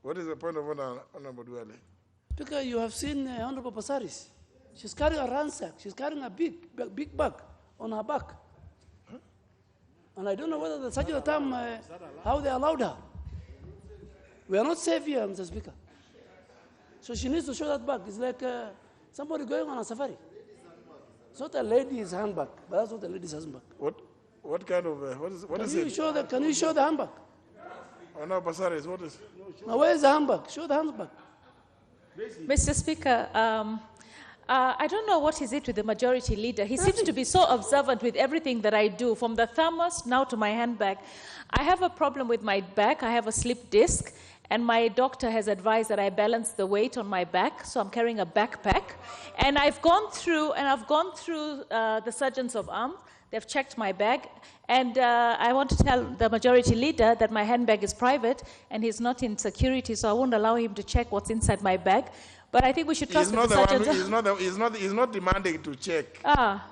What is the point of order, Honorable Duale? Because you have seen Honorable Passaris. She's carrying a ransack. She's carrying a big bag on her back. Huh? And I don't know whether the Sergeant at Arms, how they allowed her. We are not safe here, Mr. Speaker. So she needs to show that bag. It's like somebody going on a safari. It's not a lady's handbag, but that's not a lady's handbag. What kind of, what is it? Can you show the handbag? Honorable Passaris, what is? Now, where is the handbag? Show the handbag. Mr. Speaker, I don't know what is it with the majority leader. He seems to be so observant with everything that I do, from the thermos now to my handbag. I have a problem with my back. I have a slip disc, and my doctor has advised that I balance the weight on my back, so I'm carrying a backpack. And I've gone through the surgeons of arms. They've checked my bag, and I want to tell the majority leader that my handbag is private, and he's not in security, so I won't allow him to check what's inside my bag. But I think we should trust the surgeons. He's not demanding to check.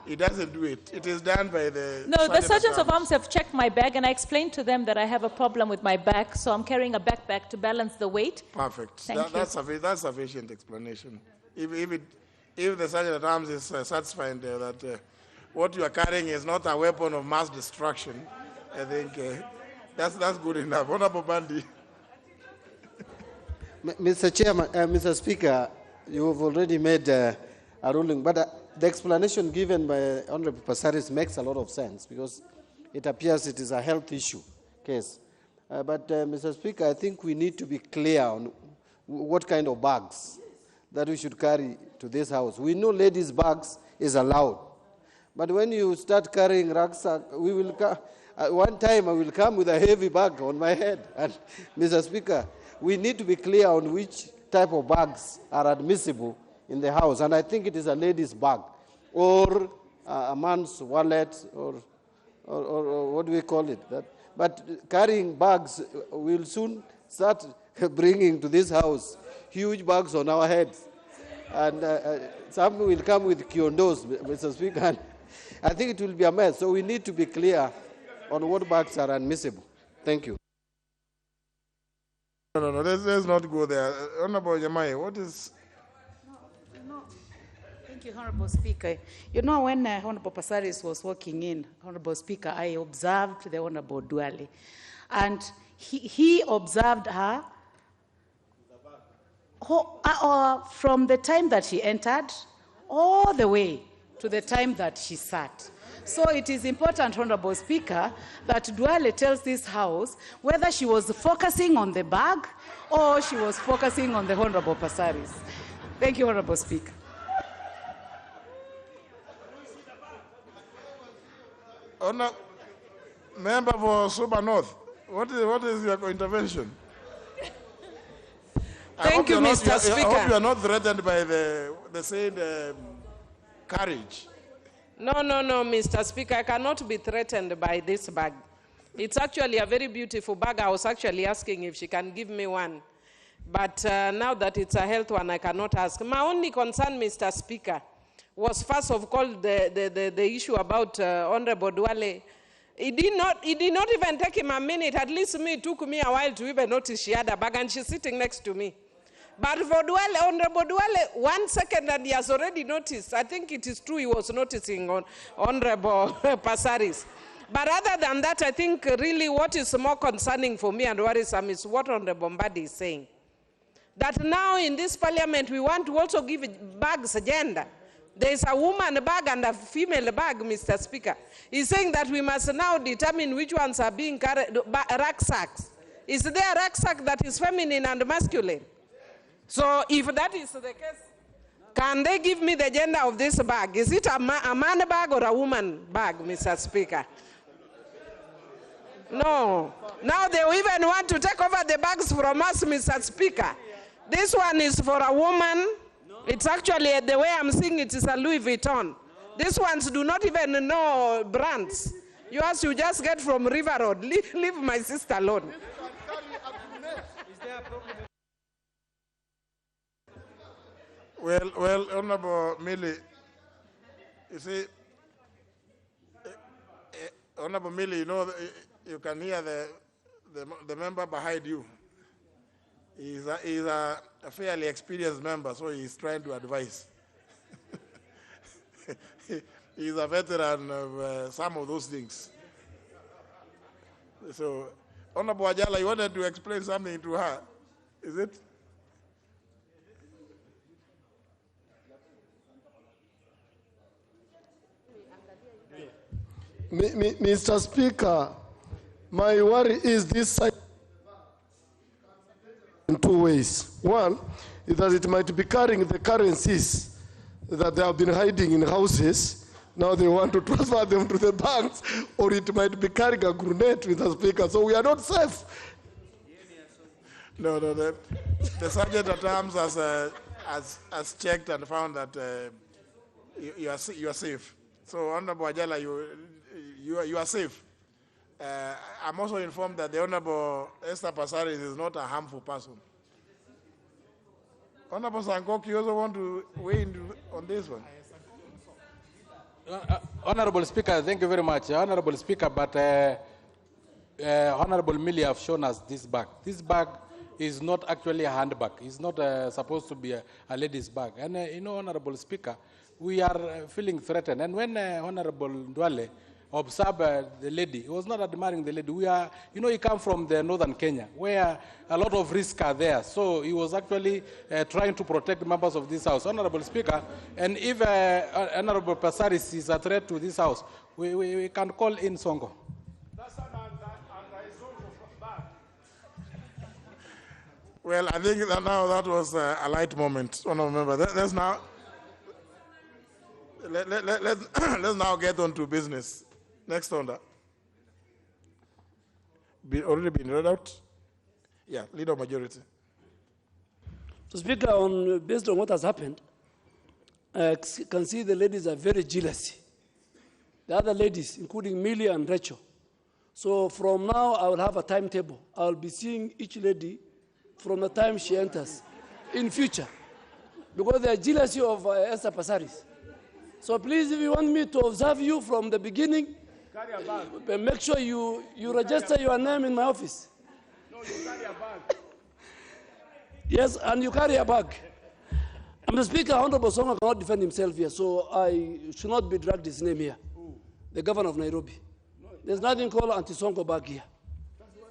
He doesn't do it. It is done by the. No, the surgeons of arms have checked my bag, and I explained to them that I have a problem with my back, so I'm carrying a backpack to balance the weight. Perfect. That's sufficient explanation. If the sergeant at arms is satisfied that what you are carrying is not a weapon of mass destruction, I think that's good enough. Honorable Bandi. Mr. Chairman, Mr. Speaker, you have already made a ruling, but the explanation given by Honorable Passaris makes a lot of sense because it appears it is a health issue case. But Mr. Speaker, I think we need to be clear on what kind of bags that we should carry to this house. We know ladies' bags is allowed, but when you start carrying rucksack, we will. One time I will come with a heavy bag on my head, and Mr. Speaker, we need to be clear on which type of bags are admissible in the house. And I think it is a lady's bag or a man's wallet or what do we call it? But carrying bags, we'll soon start bringing to this house huge bags on our heads. And some will come with kiondos, Mr. Speaker. And I think it will be a mess. So we need to be clear on what bags are admissible. Thank you. No, let's not go there. Honorable Yamai, what is... No. Thank you, Honorable Speaker. You know, when Honorable Passaris was walking in, Honorable Speaker, I observed the Honorable Duale. And he observed her from the time that she entered all the way to the time that she sat. So it is important, Honorable Speaker, that Duale tells this House whether she was focusing on the bag or she was focusing on the Honorable Passaris. Thank you, Honorable Speaker. Member for Suba North, what is your intervention? Thank you, Mr. Speaker. I hope you are not threatened by the said carriage. No, Mr. Speaker, I cannot be threatened by this bag. It's actually a very beautiful bag. I was actually asking if she can give me one. But now that it's a health one, I cannot ask. My only concern, Mr. Speaker, was first of all the issue about Honorable Duale. It did not even take him a minute. At least it took me a while to even notice she had a bag, and she's sitting next to me. But for Duale, Honorable Duale, 1 second and he has already noticed. I think it is true he was noticing on Honorable Passaris. But other than that, I think really what is more concerning for me and worrisome is what Honorable Mbadi is saying. That now in this parliament, we want to also give bags a gender. There is a woman bag and a female bag, Mr. Speaker. He's saying that we must now determine which ones are being carried, rucksacks. Is there a rucksack that is feminine and masculine? So if that is the case, can they give me the gender of this bag? Is it a man bag or a woman bag, Mr. Speaker? No. Now they even want to take over the bags from us, Mr. Speaker. This one is for a woman. It's actually, the way I'm seeing it, is a Louis Vuitton. These ones do not even know brands. Yours you just get from River Road. Leave my sister alone. Well, Honorable Millie, you see, Honorable Millie, you know, you can hear the member behind you. He's a fairly experienced member, so he's trying to advise. He's a veteran of some of those things. So, Honorable Ajala, you wanted to explain something to her, is it? Mr. Speaker, my worry is this side in two ways. One is that it might be carrying the currencies that they have been hiding in houses. Now they want to transfer them to the banks, or it might be carrying a grenade, Mr. Speaker. So we are not safe. No, the Sergeant at Arms has checked and found that you are safe. So, Honorable Ajala, you are safe. I'm also informed that the Honorable Esther Passaris is not a harmful person. Honorable Sonko, you also want to weigh in on this one? Honorable Speaker, thank you very much. Honorable Speaker, but Honorable Millie have shown us this bag. This bag is not actually a handbag. It's not supposed to be a lady's bag. And Honorable Speaker, we are feeling threatened. And when Honorable Duale observed the lady, he was not admiring the lady. We are, he comes from the northern Kenya, where a lot of risks are there. So he was actually trying to protect members of this House. Honorable Speaker, and if Honorable Passaris is a threat to this House, we can call in Sonko. Well, I think that now that was a light moment. Honorable member, let's now let's now get on to business. Next order. Already been read out? Yeah, leader of majority. So, Speaker, based on what has happened, I can see the ladies are very jealous. The other ladies, including Millie and Rachel. So from now, I will have a timetable. I will be seeing each lady from the time she enters in future, because they are jealous of Esther Passaris. So please, if you want me to observe you from the beginning, carry a bag. Make sure you register your name in my office. No, you carry a bag. Yes, and you carry a bag. Mr. Speaker, Honorable Sonko cannot defend himself here, so I should not be dragged his name here. Who? The governor of Nairobi. No. There's nothing called anti-Sonko bag here.